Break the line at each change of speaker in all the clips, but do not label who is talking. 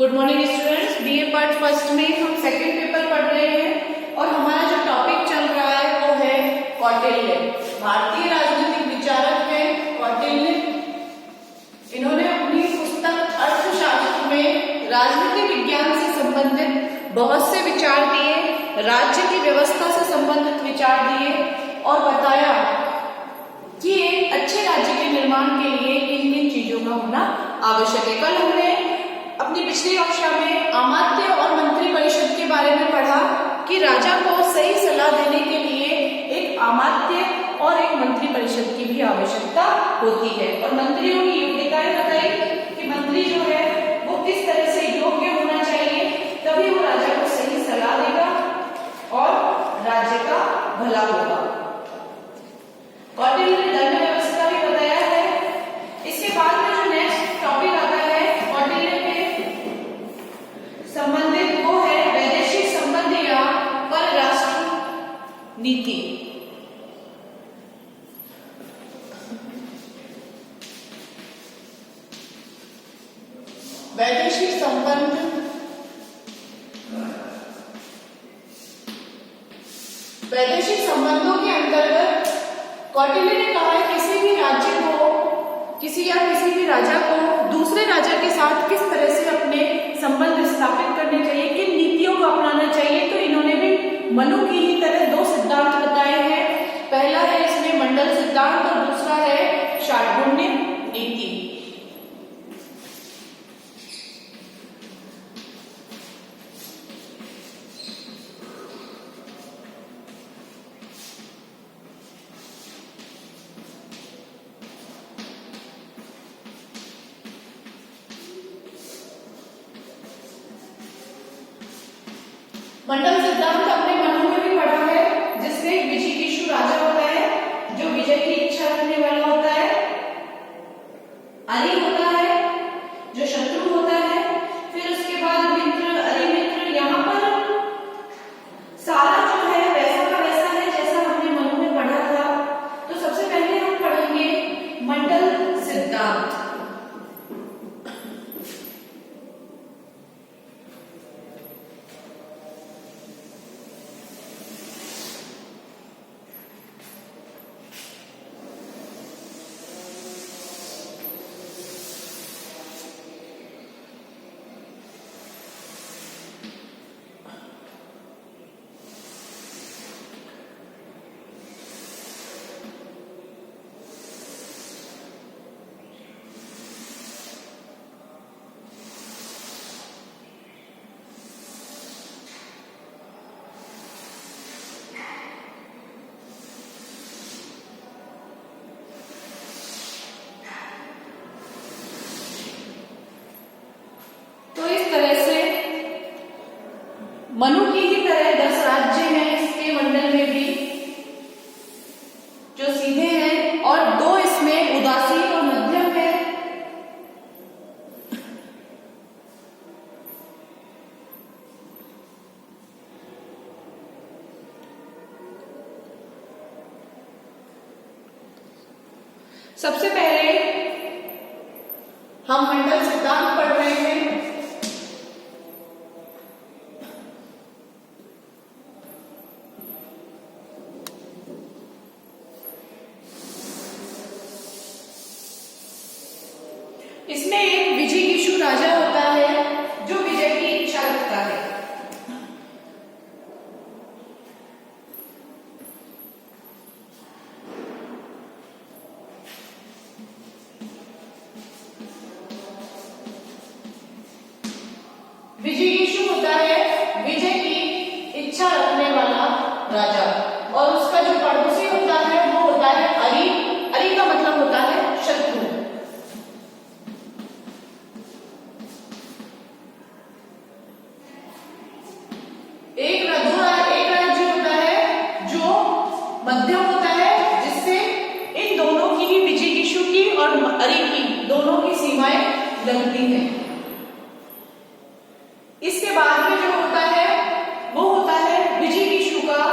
Good morning students, BA part first में हम second paper पढ़ रहे हैं और हमारा जो टॉपिक चल रहा है वो है कौटिल्य। भारतीय राजनीतिक विचारक है कौटिल्य। इन्होंने अपनी पुस्तक अर्थशास्त्र में राजनीति विज्ञान से संबंधित बहुत से विचार दिए, राज्य की व्यवस्था से संबंधित विचार दिए और बताया कि एक अच्छे राज्य के निर्माण के लिए किन किन चीजों का होना आवश्यक है। कल हमने अपनी पिछली कक्षा में अमात्य और मंत्री परिषद के बारे में पढ़ा कि राजा को सही सलाह देने के लिए एक अमात्य और एक मंत्री परिषद की भी आवश्यकता होती है और मंत्रियों की योग्यताएं बताई कि मंत्री जो है वो किस तरह से योग्य होना चाहिए, तभी वो राजा को सही सलाह देगा और राज्य का भला होगा। कौटिल्य ने धर्म व्यवस्था भी बताया है। इसके बाद में जो नेक्स्ट टॉपिक आता है कौटिल्य के संबंधित वो है वैदेशिक संबंध या परराष्ट्र नीति। वैदेशिक संबंध वैदेशिक संबंधों के अंतर्गत कौटिल्य ने कहा है किसी भी राज्य को किसी भी राजा को दूसरे राजा के साथ किस तरह से अपने संबंध स्थापित करने चाहिए, किन नीतियों को अपनाना चाहिए। तो इन्होंने भी मनु की ही तरह दो सिद्धांत बताए हैं। पहला है इसमें मंडल सिद्धांत और दूसरा है षाटगुण्य नीति। मंडल सिद्धांत हमने मनु में भी पढ़ा है, जिसमें विजिगीषु राजा होता है जो विजय की इच्छा रखने वाला होता है, अरि होता है जो शत्रु होता है, फिर उसके बाद मित्र, अरिमित्र। यहाँ पर सारा जो है वैसा का वैसा है जैसा हमने मनु में पढ़ा था। तो सबसे पहले हम पढ़ेंगे मंडल सिद्धांत। मनु की ही तरह 10 राज्य हैं इसके मंडल में भी जो सीधे हैं और 2 इसमें उदासीन और मध्यम है। सबसे पहले हम मंडल सिद्धांत पढ़ रहे हैं। इसमें एक विजिगीषु राजा होता है जो विजय की इच्छा रखता है। विजिगीषु होता है विजय की इच्छा रखने वाला राजा और उसका जो पड़ोसी होता है वो होता है अरि। अरि का मतलब होता है शत्रु। एक राज्य होता है जो मध्यम होता है, जिससे इन दोनों की ही विजिगीषु की और अरि की दोनों की सीमाएं लगती हैं। इसके बाद में जो होता है वो होता है विजिगीषु का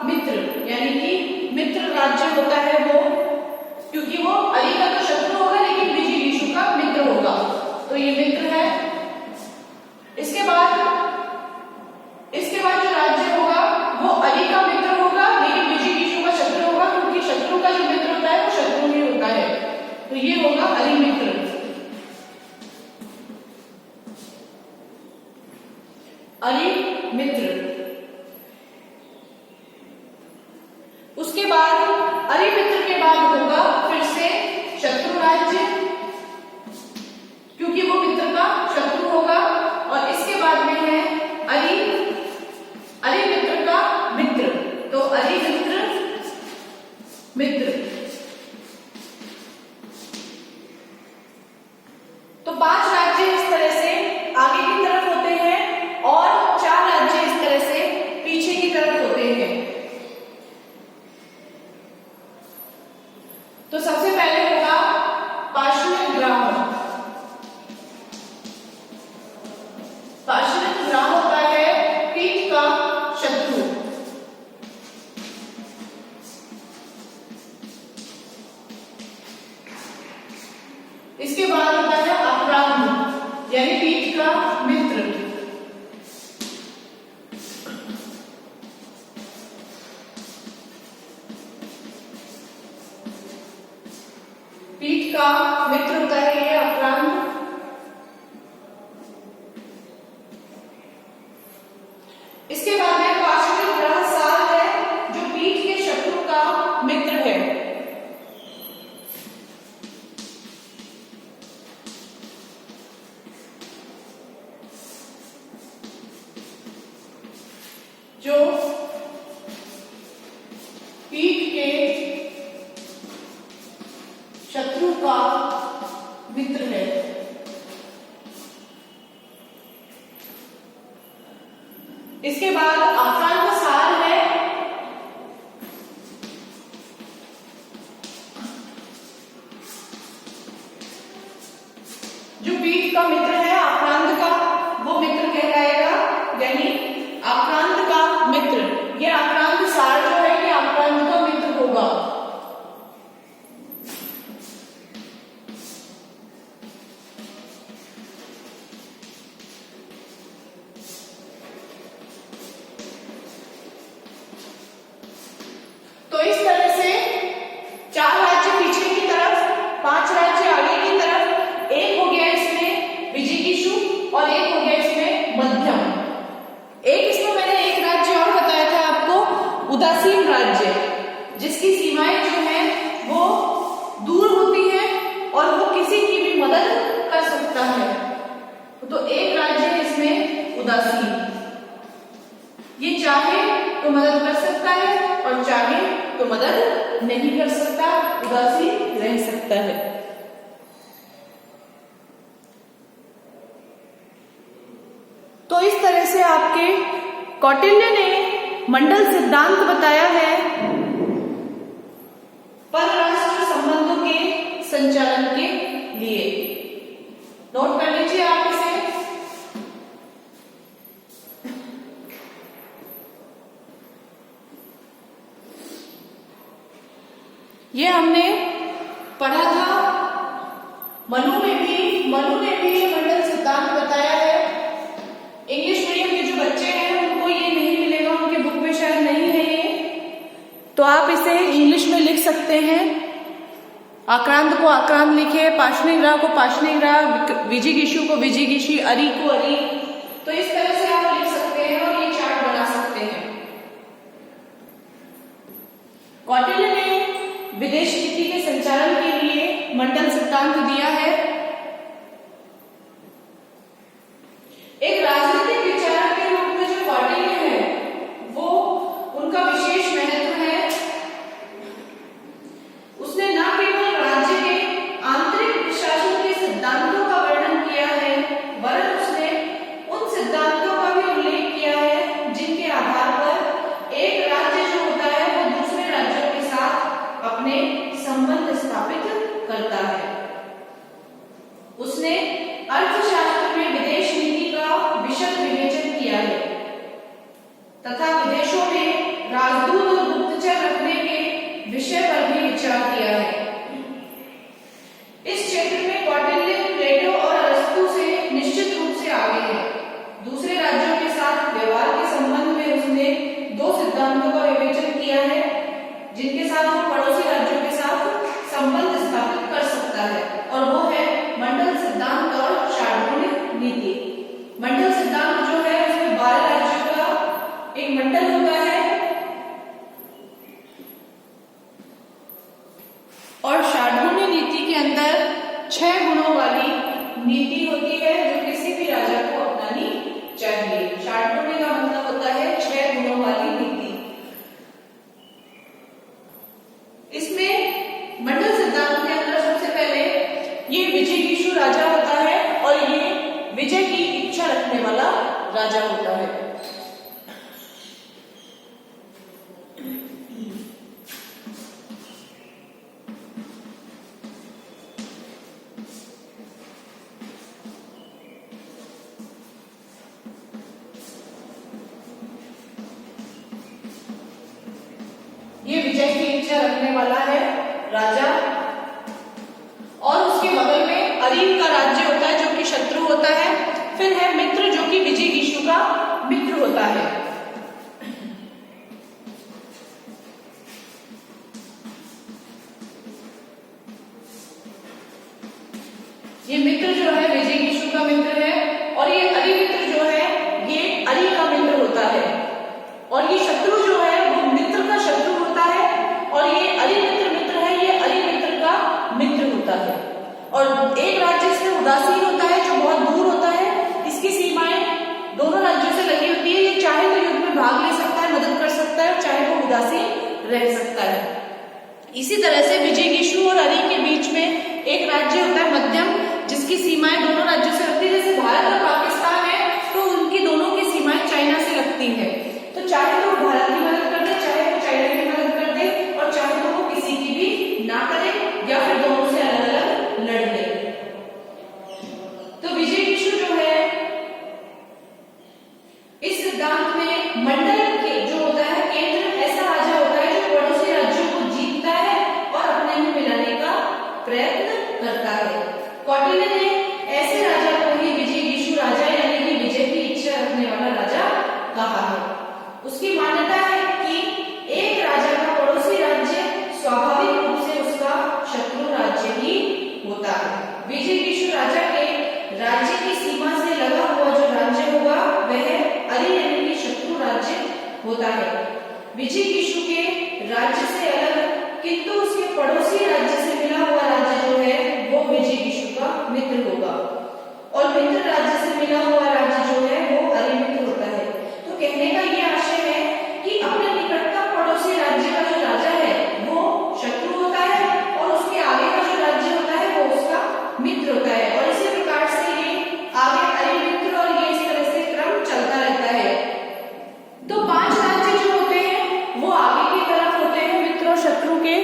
मित्र, यानी कि मित्र राज्य होता है वो, क्योंकि वो अरि का तो शत्रु होगा लेकिन विजिगीषु का मित्र होगा, तो ये मित्र है। अरिमित्र। उसके बाद अरिमित्र के बाद होगा फिर से शत्रु राज्य, क्योंकि वो मित्र का शत्रु होगा। और इसके बाद में है अरिमित्र का मित्र, तो अरिमित्र मित्र। तो 5 राज्य इस तरह से आगे की तरफ होते हैं और 4 राज्य इस तरह से पीछे की तरफ होते हैं। तो सबसे पहले होगा पार्श्वग्राम। पार्श्वग्राम होता है पीठ का शत्रु। इसके बाद होता है अपरांध, यानी पीठ का मित्र। पीठ का मित्र होता है ये अपरांध। इसके बाद में पार्श्वग्राह सार है, जो पीठ के शत्रु का मित्र है। जो पीठ के शत्रु का मित्र है। इसके बाद आक्रांत सार है, जो पीठ का मित्र है आक्रांत का, वो मित्र कहलाएगा, यानी आक्रांत का मित्र। ये आक्रांत सार जो है ये आक्रांत का मित्र होगा। तो इस तरह से 4 राज्य पीछे की तरफ, 5 राज्य आगे की तरफ। एक हो गया इसमें विजिगीषु और एक हो गया इसमें मध्यम। एक इसमें मैंने एक राज्य और बताया था आपको, उदासीन राज्य, जिसकी सीमाएं जो है वो दूर होती हैं और वो किसी की भी मदद कर सकता है। तो एक राज्य है इसमें उदासीन, ये चाहे तो मदद कर सकता है और चाहे तो मदद नहीं कर सकता, उदासीन रह सकता है। तो इस तरह से आपके कौटिल्य ने मंडल सिद्धांत बताया है परराष्ट्र संबंधों के संचालन के लिए। नोट कर लीजिए आप इसे। ये हमने पढ़ा था मनु ने भी ये मंडल सिद्धांत बताया है। इंग्लिश मीडियम के जो बच्चे हैं उनको ये नहीं मिलेगा, उनके बुक में शायद नहीं है ये, तो आप इसे इंग्लिश में लिख सकते हैं। आक्रांत को आक्रांत लिखे, पार्श्वग्राह को पार्श्वग्राह, विजिगीषु को विजिगीषु, अरि को अरि। तो इस तरह से आप लिख सकते हैं और ये चार्ट बना सकते हैं। कौटिल्य ने विदेश नीति के संचालन के लिए मंडल सिद्धांत दिया है। एक राजनीतिक विचारक के रूप में जो कौटिल्य है वो उनका विशेष महत्व है। उसने न केवल राज्य के आंतरिक प्रशासन के सिद्धांतों का वर्णन किया है, वरन उसने उन सिद्धांतों का भी उल्लेख किया है जिनके आधार पर एक राज्य जो होता है वो दूसरे राज्यों के साथ अपने संबंध स्थापित करता है। उसने अर्थशास्त्र में विदेश नीति का विशद विवेचन किया है तथा विदेशों में राजदूत और गुप्तचर रखने के विषय पर भी विचार किया है। इस क्षेत्र में कौटिल्य प्लेटो और अरस्तु से निश्चित रूप से आगे है। दूसरे राज्यों के साथ व्यवहार के संबंध में उसने 2 सिद्धांतों का विवेचन किया है जिनके साथ वो पड़ोसी राज्यों के साथ संबंध स्थापित कर सकता है, और वो है मंडल सिद्धांत और सार्वभौमिक नीति। मंडल सिद्धांत जो है उसमें 12 नीति होती है जो किसी भी राजा को अपनानी चाहिए। शार्दुल का मतलब होता है 6 गुणों वाली नीति। इसमें मंडल सिद्धांत के अंदर सबसे पहले ये विजयकीशु राजा होता है और ये विजय की इच्छा रखने वाला राजा होता है। ये विजय की इच्छा रखने वाला है राजा। और उसके बगल में अरीब का राज्य होता है जो कि शत्रु होता है। फिर है मित्र जो कि विजयकीशु का मित्र होता है। ये मित्र जो है विजयकीशु का मित्र है और ये अरी मित्र जो है ये अरी का मित्र होता है। और ये शत्रु जो है वो मित्र का शत्रु होता है और ये अरी मित्र है, ये अरी मित्र का मित्र होता है। और एक राज्य से उदासीन होता है जो बहुत दूर होता है। इसकी सीमाएं दोनों राज्यों से लगी होती है। ये चाहे तो युद्ध में भाग ले सकता है, मदद कर सकता है, चाहे वो उदासीन रह सकता है। इसी तरह से विजयकीशु और अरी के बीच में एक राज्य होता है मध्यम, जिसकी सीमाएं दोनों राज्यों से लगती है। जैसे भारत और पाकिस्तान है तो उनकी दोनों की सीमाएं चाइना से लगती है। तो चाहे तो वो भारत की मदद कर दे, चाहे वो चाइना की मदद कर दे, और चाहे तो वो किसी की भी ना करे या फिर दोनों से अलग अलग लड़ ले। तो विजयकीशु जो है इस सिद्धांत में मंडल के जो होता है केंद्र ऐसा राजा होता है जो पड़ोसी राज्यों को जीतता है और अपने में मिलाने का प्रयत्न करता है। कौटिल्य ने ऐसे राजा को ही विजयकीशु राजा यानी कि विजय की इच्छा रखने वाला राजा कहा है। उसकी मान्यता है कि एक राजा का पड़ोसी राज्य स्वाभाविक रूप से उसका शत्रु राज्य ही होता है। विजयकीशु राजा के राज्य की सीमा से लगा हुआ जो राज्य होगा वह अरी यानी कि शत्रु राज्य होता है। विजयकीशु के राज्य से अलग किंतु उसके पड़ोसी राज्य से मिला हुआ राज्य जो है वो विजयकीशु का मित्र होगा और मित्र राज्य से मिला हुआ राज्य जो है वो अरी मित्र होता है। तो कहने का ये आशय है कि अपने निकटतम पड़ोसी राज्य का जो राजा है वो शत्रु होता है और उसके आगे का जो राज्य होता है वो उसका मित्र होता है। और इसी प्रकार से ये आगे अरी मित्र और ये इस तरह से क्रम चलता रहता है। तो 5 राज्य जो होते हैं वो आगे की तरफ होते हैं मित्र और शत्रु के,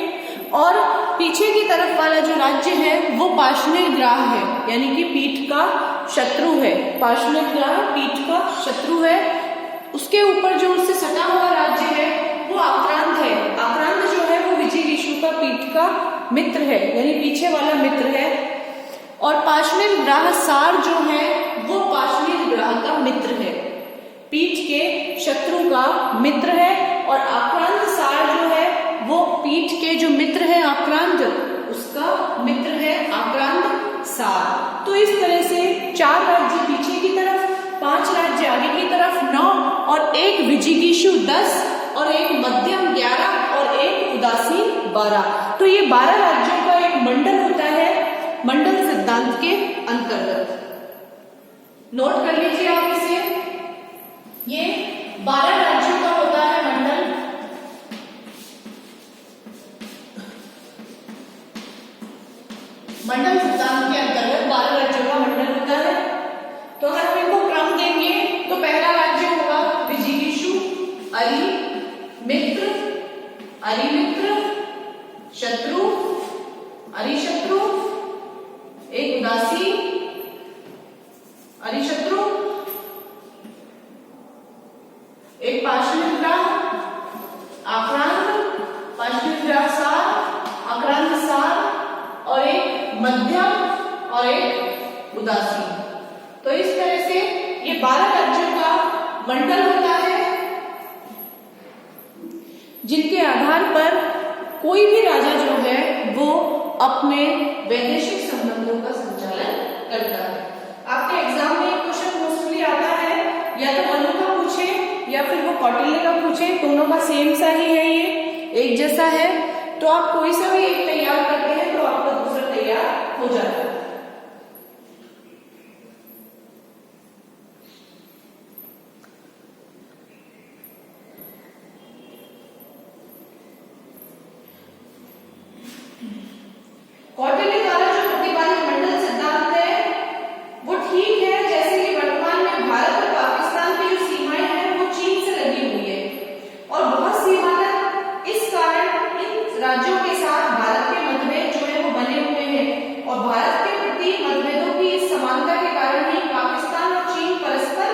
और पीछे की तरफ वाला जो राज्य है वो पार्षणिक ग्राह है यानी कि पीठ का शत्रु है। पार्षणिक ग्राह पीठ का शत्रु है। उसके ऊपर जो उससे सटा हुआ राज्य है वो आक्रांत है। आक्रांत जो है वो विजयकीशु का पीठ का मित्र है यानी पीछे वाला मित्र है। और पार्षणिक ग्राह सार जो है वो पार्षणिक ग्राह का मित्र है, पीठ के शत्रु का मित्र है। और आक्रांत सार जो है वो पीठ के जो मित्र है आक्रांत उसका मित्र है आक्रांत सार। तो इस तरह से 4 राज्य पीछे की तरफ, 5 राज्य आगे की तरफ, 9 और एक विजयकीशु 10 और एक मध्यम 11 और एक उदासीन 12। तो ये 12 राज्यों का एक मंडल होता है मंडल सिद्धांत के अंतर्गत। नोट कर लीजिए आप इसे। ये 12 राज्यों का होता है मंडल। मंडल सिद्धांत के अंतर्गत 12 राज्यों का मंडल होता है। तो अगर हम इनको क्रम देंगे तो पहला राज्य होगा विजयकीशु, अरी मित्र, अरी मित्र, शत्रु, अरी शत्रु, एक उदासी, अरी शत्रु, एक पार्षणिक ग्राह, आक्रांत, पार्षणिक ग्राह सार, आक्रांत सार, और एक मध्यम और एक उदासी। तो इस तरह से ये 12 राज्यों का मंडल होता है जिनके आधार पर कोई भी राजा जो है वो अपने वैदेशिक संबंधों का संचालन करता है। आपके एग्जाम में एक क्वेश्चन मोस्टली आता है, या तो मनु का पूछे या फिर वो कौटिल्य का पूछे, दोनों का सेम सा ही है, ये एक जैसा है। तो आप कोई सा भी एक तैयार करते हैं तो आपका दूसरा तैयार हो जाता है। ठीक है, जैसे कि वर्तमान में भारत और पाकिस्तान की जो सीमाएं हैं वो चीन से लगी हुई है और बहुत सी मानक इस कारण इन राज्यों के साथ भारत के मतभेद जो है वो बने हुए हैं और भारत के प्रति मतभेदों की इस समानता के कारण ही पाकिस्तान और चीन परस्पर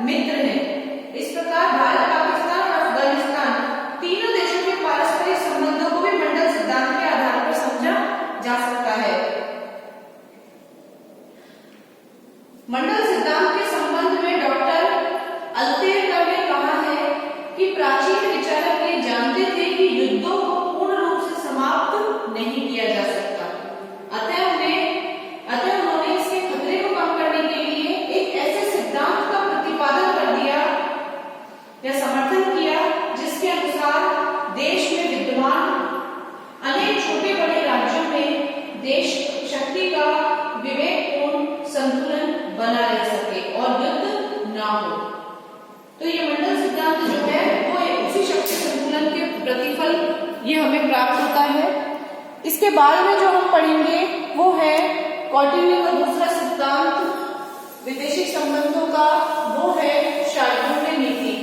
मित्र हैं। इस प्रकार भारत, पाकिस्तान और अफगानिस्तान तीनों देशों के पारस्परिक संबंधों को भी मंडल सिद्धांत के आधार पर समझा जा सकता है। मंडल सिद्धांत के संबंध में डॉक्टर अल्तेयर ने कहा है कि प्राचीन विचारक ये जानते थे कि युद्धों को पूर्ण रूप से समाप्त नहीं किया जा सकता, अतः उन्होंने इसके खतरे को कम करने के लिए एक ऐसे सिद्धांत का प्रतिपादन कर दिया या समर्थन किया जिसके अनुसार देश में विद्यमान अनेक छोटे बड़े राज्यों में देश शक्ति का विवेकपूर्ण संतुलन बना रह सके और युद्ध ना हो। तो ये मंडल सिद्धांत जो है वो उसी शक्ति संतुलन के प्रतिफल ये हमें प्राप्त होता है। इसके बाद में जो हम पढ़ेंगे वो है कौटिल्य का दूसरा सिद्धांत विदेशी संबंधों का, वो है शार्दूल नीति।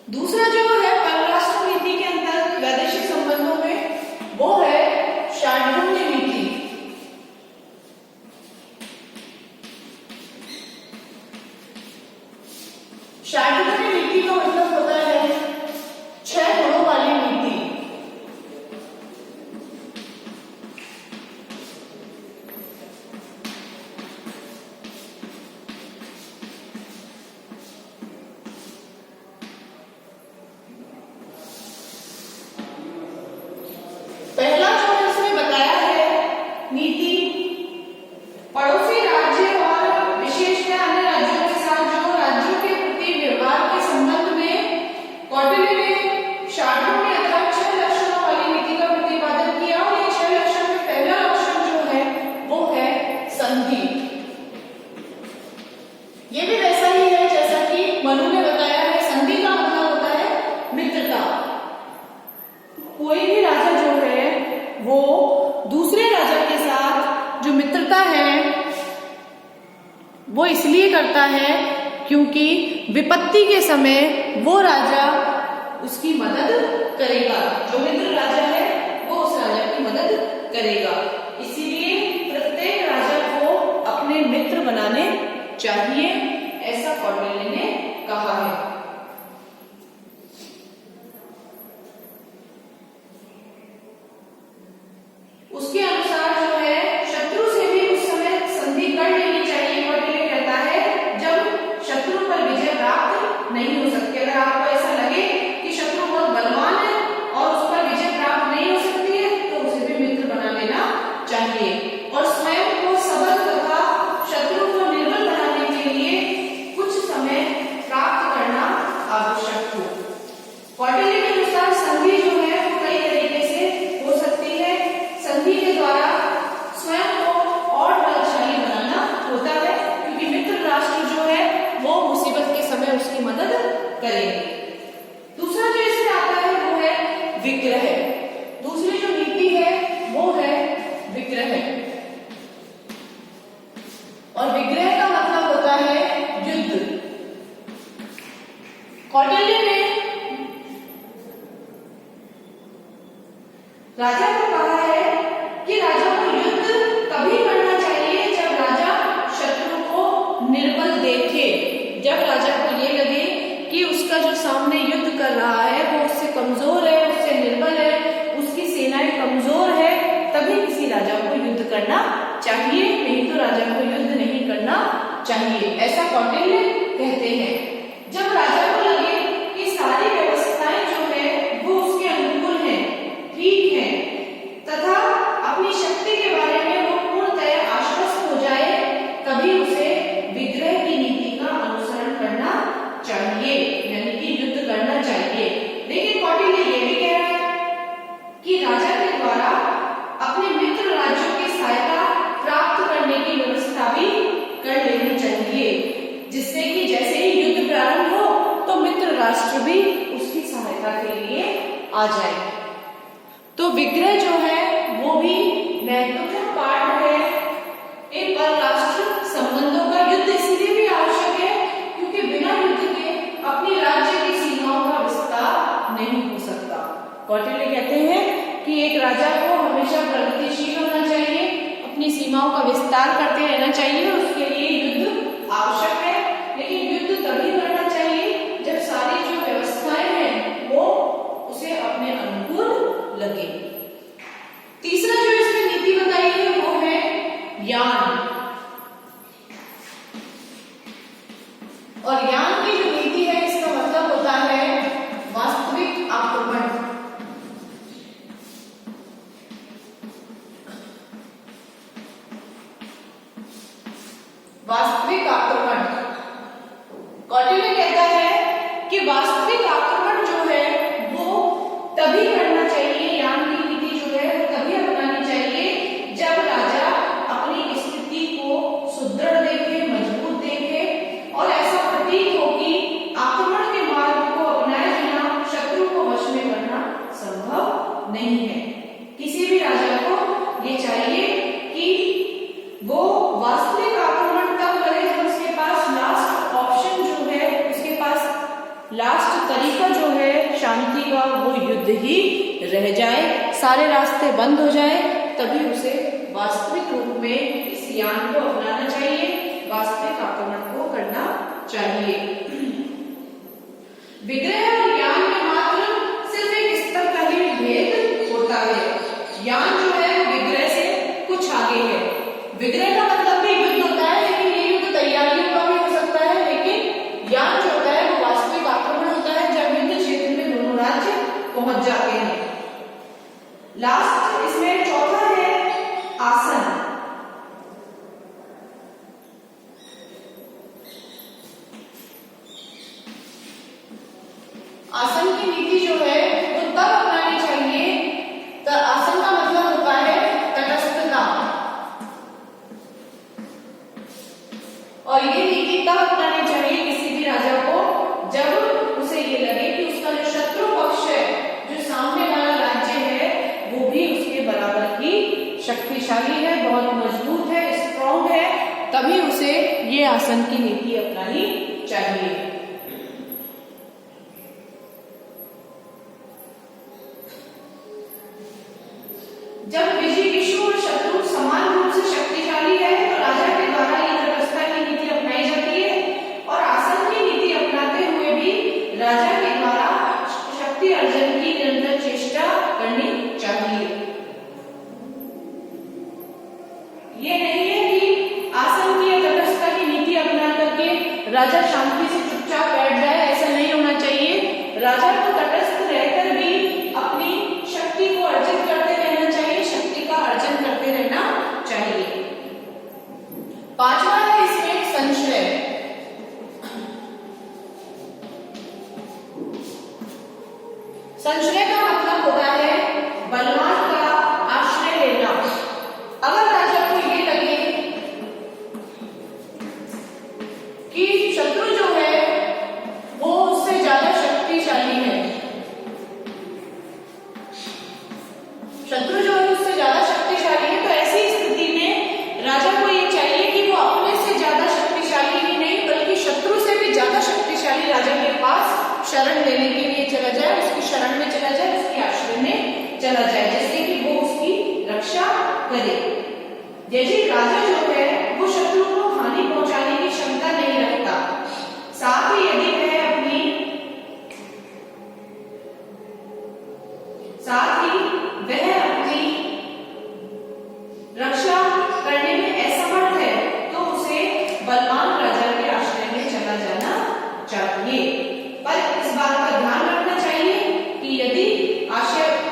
दूसरा जो है परराष्ट्र नीति के अंतर्गत वैदेशिक संबंधों में वो है शार्दूल नीति। शार्दूल नीति का मतलब होता है 6 गुणों वाली नीति। पहला जो इसमें बताया है नीति, पड़ोसी राज्य और विशेषतः अन्य राज्यों के साथ जो राज्यों के प्रति व्यवहार के संबंध में कौटिल्य ने शार्दूल में अर्थात 6 लक्षणों वाली नीति का प्रतिपादन किया और ये 6 लक्षण में पहला लक्षण जो है वो है संधि। ये भी वैसा ही है जैसा कि मनु ने बताया है। संधि का मतलब होता है मित्रता। कोई भी राजा जो है वो दूसरे राजा के साथ जो मित्रता है वो इसलिए करता है क्योंकि विपत्ति के समय वो राजा उसकी मदद करेगा। जो मित्र राजा है वो उस राजा की मदद करेगा, इसीलिए प्रत्येक राजा को अपने मित्र बनाने चाहिए, ऐसा कौटिल्य ने कहा है। उसके अनुसार जो है शत्रु से भी उस समय संधि कर लेनी चाहिए। कौटिल्य कहता है जब शत्रु पर विजय प्राप्त नहीं हो सकती। अगर आपको ऐसा लगे कि शत्रु बहुत बलवान है और उस पर विजय प्राप्त नहीं हो सकती है तो उसे भी मित्र बना लेना चाहिए और स्वयं को सबल तथा शत्रु को निर्बल बनाने के लिए कुछ समय प्राप्त करना आवश्यक हो। कौटिल्य के अनुसार संधि जो है वो कई तरीके से हो सकती है। संधि के द्वारा स्वयं को और बलशाली बनाना होता है क्योंकि मित्र राष्ट्र जो है वो मुसीबत के समय उसकी मदद करेंगे। दूसरा जो इसमें आता है वो है विग्रह। दूसरी जो नीति है वो है विग्रह और विग्रह का मतलब होता है युद्ध। कौटिल्य ने राजा को कहा है कि राजा को युद्ध तभी करना चाहिए जब राजा शत्रु को निर्बल देखे। जब राजा को ये लगे कि उसका जो सामने युद्ध कर रहा है वो उससे कमजोर है, उससे निर्बल है, उसकी सेनाएं कमजोर है, तभी किसी राजा को युद्ध करना चाहिए, नहीं तो राजा को युद्ध नहीं करना चाहिए, ऐसा कौटिल्य कहते हैं। जब राजा को लगे कि सारी व्यवस्थाएं राष्ट्र भी उसकी सहायता के लिए आ जाए। तो विग्रह जो है वो भी महत्वपूर्ण पार्ट है इन परराष्ट्र संबंधों का। युद्ध इसलिए भी आवश्यक है क्योंकि बिना युद्ध के अपनी राज्य की सीमाओं का विस्तार नहीं हो सकता। कौटिल्य कहते हैं कि एक राजा को हमेशा प्रगतिशील होना चाहिए, अपनी सीमाओं का विस्तार करते रहना चाहिए, उसके लिए युद्ध आवश्यक है। लेकिन युद्ध तभी करना चाहिए जब सारी जो व्यवस्थाएं हैं वो उसे अपने अनुकूल लगे। तीसरा जो इसमें नीति बताई है वो है यान। और यान की जो नीति है इसका मतलब होता है वास्तविक आक्रमण। वास्तविक आक्रमण, कौटिल्य कहता है कि वास्तविक आक्रमण जो है वो तभी करना चाहिए, यान की नीति जो है वो तभी अपनानी चाहिए जब राजा अपनी स्थिति को सुदृढ़ देखे, मजबूत देखे और ऐसा प्रतीत हो कि आक्रमण के मार्ग को अपनाए बिना शत्रु को वश में करना संभव नहीं है। किसी भी राजा को ये चाहिए कि वो वास्तविक आक्रमण तब करे जब उसके पास लास्ट ऑप्शन जो है, उसके पास लास्ट तरीका जो है शांति का वो युद्ध ही रह जाए, सारे रास्ते बंद हो जाए, तभी उसे वास्तविक रूप में इस यान को अपनाना चाहिए, वास्तविक आक्रमण को करना चाहिए। विग्रह और यान में मात्र सिर्फ एक स्तर का ही भेद होता है। यान जो है वो विग्रह से कुछ आगे है। विग्रह का मतलब भी युद्ध होता है, लेकिन ये युद्ध तैयारियों का भी हो सकता है, लेकिन यान जो होता है वो वास्तविक आक्रमण होता है जब युद्ध क्षेत्र में दोनों राज्य पहुंच जाते हैं। लास्ट इसमें चौथा है आसन। आसन की नीति जो है वो तब अपनानी चाहिए, तो आसन का मतलब होता है तटस्थता, और ये नीति तब अपनानी चाहिए किसी भी राजा को जब उसे ये लगे कि उसका जो शत्रु पक्ष है, जो सामने वाला राज्य है, वो भी उसके बराबर ही शक्तिशाली है, बहुत मजबूत है, स्ट्रॉन्ग है, तभी उसे ये आसन की नीति अपनानी चाहिए। जब विजयी विष्णु और शत्रु समान रूप से शक्तिशाली है तो राजा के द्वारा ये तटस्थता की नीति अपनाई जाती है, और आसन की नीति अपनाते हुए भी राजा के द्वारा शक्ति अर्जन की निरंतर चेष्टा करनी चाहिए। ये नहीं है कि आसन की या तटस्थता की नीति अपना करके राजा शांति से चुपचाप बैठ जाए, ऐसा नहीं होना चाहिए। राजा को तटस्थ रहकर भी अपनी शक्ति को अर्जित करते रहना चाहिए, शक्ति का अर्जन करते रहना चाहिए। पांचवा है इसमें संशय। संशय का मतलब होता है बलवान का आश्रय लेना। अगर राजा को ये लगे कि शत्रु जो है वो उससे ज्यादा शक्तिशाली है, शत्रु जो है उससे ज्यादा शक्तिशाली है, तो ऐसी स्थिति में राजा को ये चाहिए कि वो अपने से ज्यादा शक्तिशाली ही नहीं बल्कि शत्रु से भी ज्यादा शक्तिशाली राजा के पास शरण लेने के लिए चला जाए, उसकी शरण में चला जाए, उसके आश्रय में चला जाए, जिससे कि वो उसकी रक्षा करे। यदि राजा जो है वो शत्रु को हानि पहुंचाने की क्षमता नहीं रखता, साथ ही यदि वह अपनी रक्षा करने में असमर्थ है तो उसे बलवान राजा के आश्रय में चला जाना चाहिए। पर इस बात का ध्यान रखना चाहिए कि यदि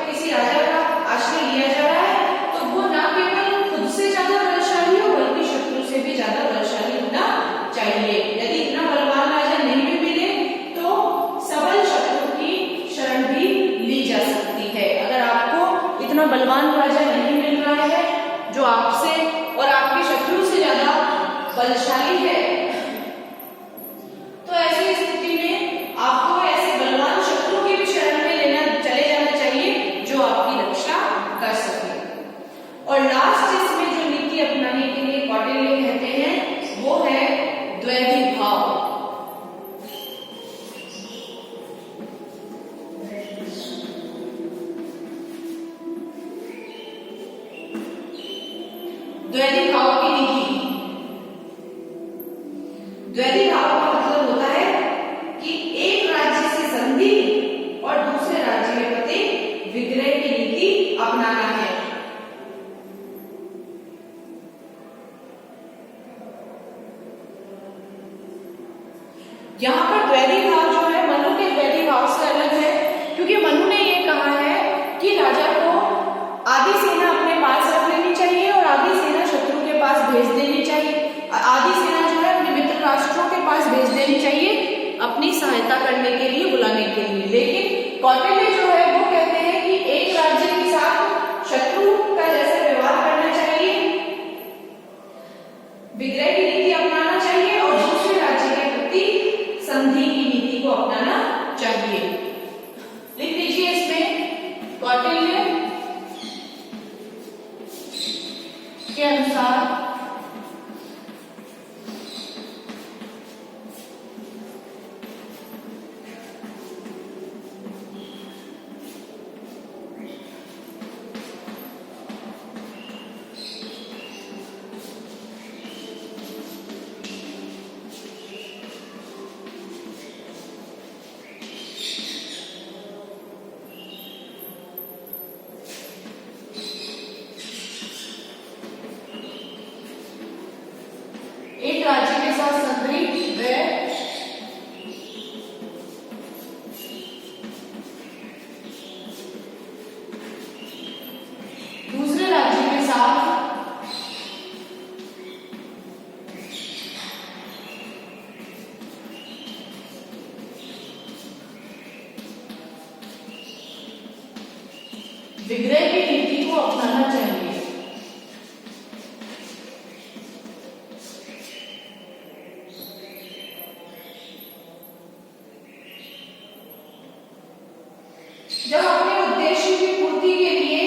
किसी राजा का आश्रय लिया जा रहा है तो वो न केवल खुद से ज्यादा बलशाली हो बल्कि शत्रु से भी ज्यादा बलशाली होना चाहिए। यदि इतना बलवान राजा नहीं भी मिले तो सबल शत्रु की शरण भी ली जा सकती है। अगर आपको इतना बलवान राजा नहीं मिल रहा है जो आपसे और आपके शत्रु से ज्यादा बलशाली है, तो ऐसी स्थिति में आपको द्वैधी भाव की नीति। द्वैधी भाव का मतलब होता है कि एक राज्य से संधि और दूसरे राज्य के प्रति विग्रह की नीति अपनाना है। यहाँ पर द्वैधी भाव जो है मनु के द्वैधी भाव से अलग है, क्योंकि मनु ने ये कहा है कि राजा को आधी सेना अपने पास रख लेनी चाहिए और आधी सेना शत्रु के पास भेज देनी चाहिए। आधी सेना जो है अपने मित्र राष्ट्रों के पास भेज देनी चाहिए अपनी सहायता करने के लिए, बुलाने के लिए। लेकिन कौटिल्य जो है वो कहते हैं कि एक राज्य के साथ शत्रु का जैसा व्यवहार करना चाहिए, विग्रह की नीति अपनाना चाहिए और दूसरे राज्य के प्रति संधि की नीति को अपनाना चाहिए। लिख लीजिए इसमें कौटिल्य के अनुसार एक राज्य के साथ संधि व दूसरे राज्य के साथ विग्रह की नीति को अपनाना चाहिए। जब अपने उद्देश्य की पूर्ति के लिए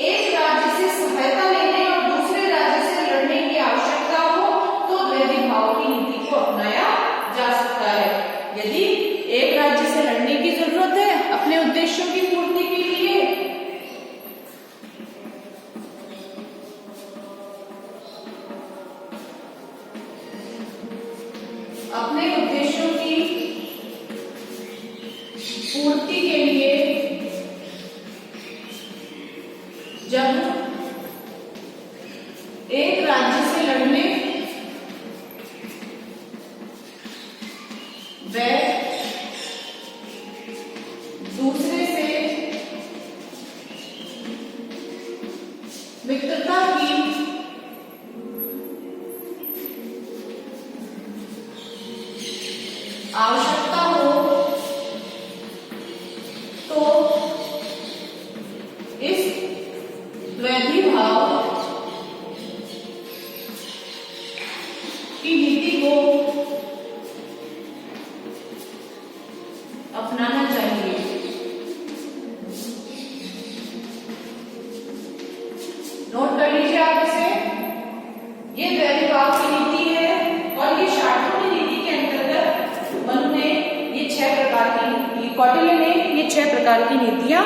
एक राज्य से सहायता लेने और दूसरे राज्य से लड़ने की आवश्यकता हो तो द्वैधी भाव की नीति को अपनाया जा सकता है। यदि एक राज्य से लड़ने की जरूरत है अपने उद्देश्यों की पूर्ति के लिए, अपने उद्देश्यों की पूर्ति के लिए जब एक राज्य से लड़ने व दूसरे से मित्रता की आवश्यकता हो तो इस द्वैधी भाव की नीति को अपनाना चाहिए। नोट कर लीजिए आप इसे। ये द्वैधी भाव की नीति है और ये शार्दूल की नीति के अंतर्गत मनु ने ये 6 प्रकार की, कौटिल्य ने ये 6 प्रकार की नीतियां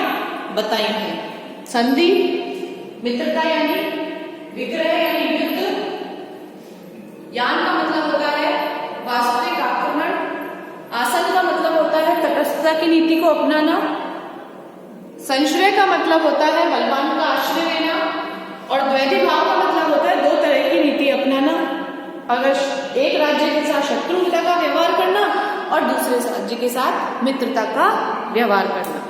बताई हैं। संधि, मित्रता यानी विग्रह यानी युद्ध, यान का मतलब होता है वास्तविक आक्रमण, आसन का मतलब होता है तटस्थता की नीति को अपनाना, संश्रय का मतलब होता है बलवान का आश्रय लेना और द्वैधी भाव का मतलब होता है 2 तरह की नीति अपनाना। अगर एक राज्य के साथ शत्रुता का व्यवहार करना और दूसरे राज्य के साथ मित्रता का व्यवहार करना।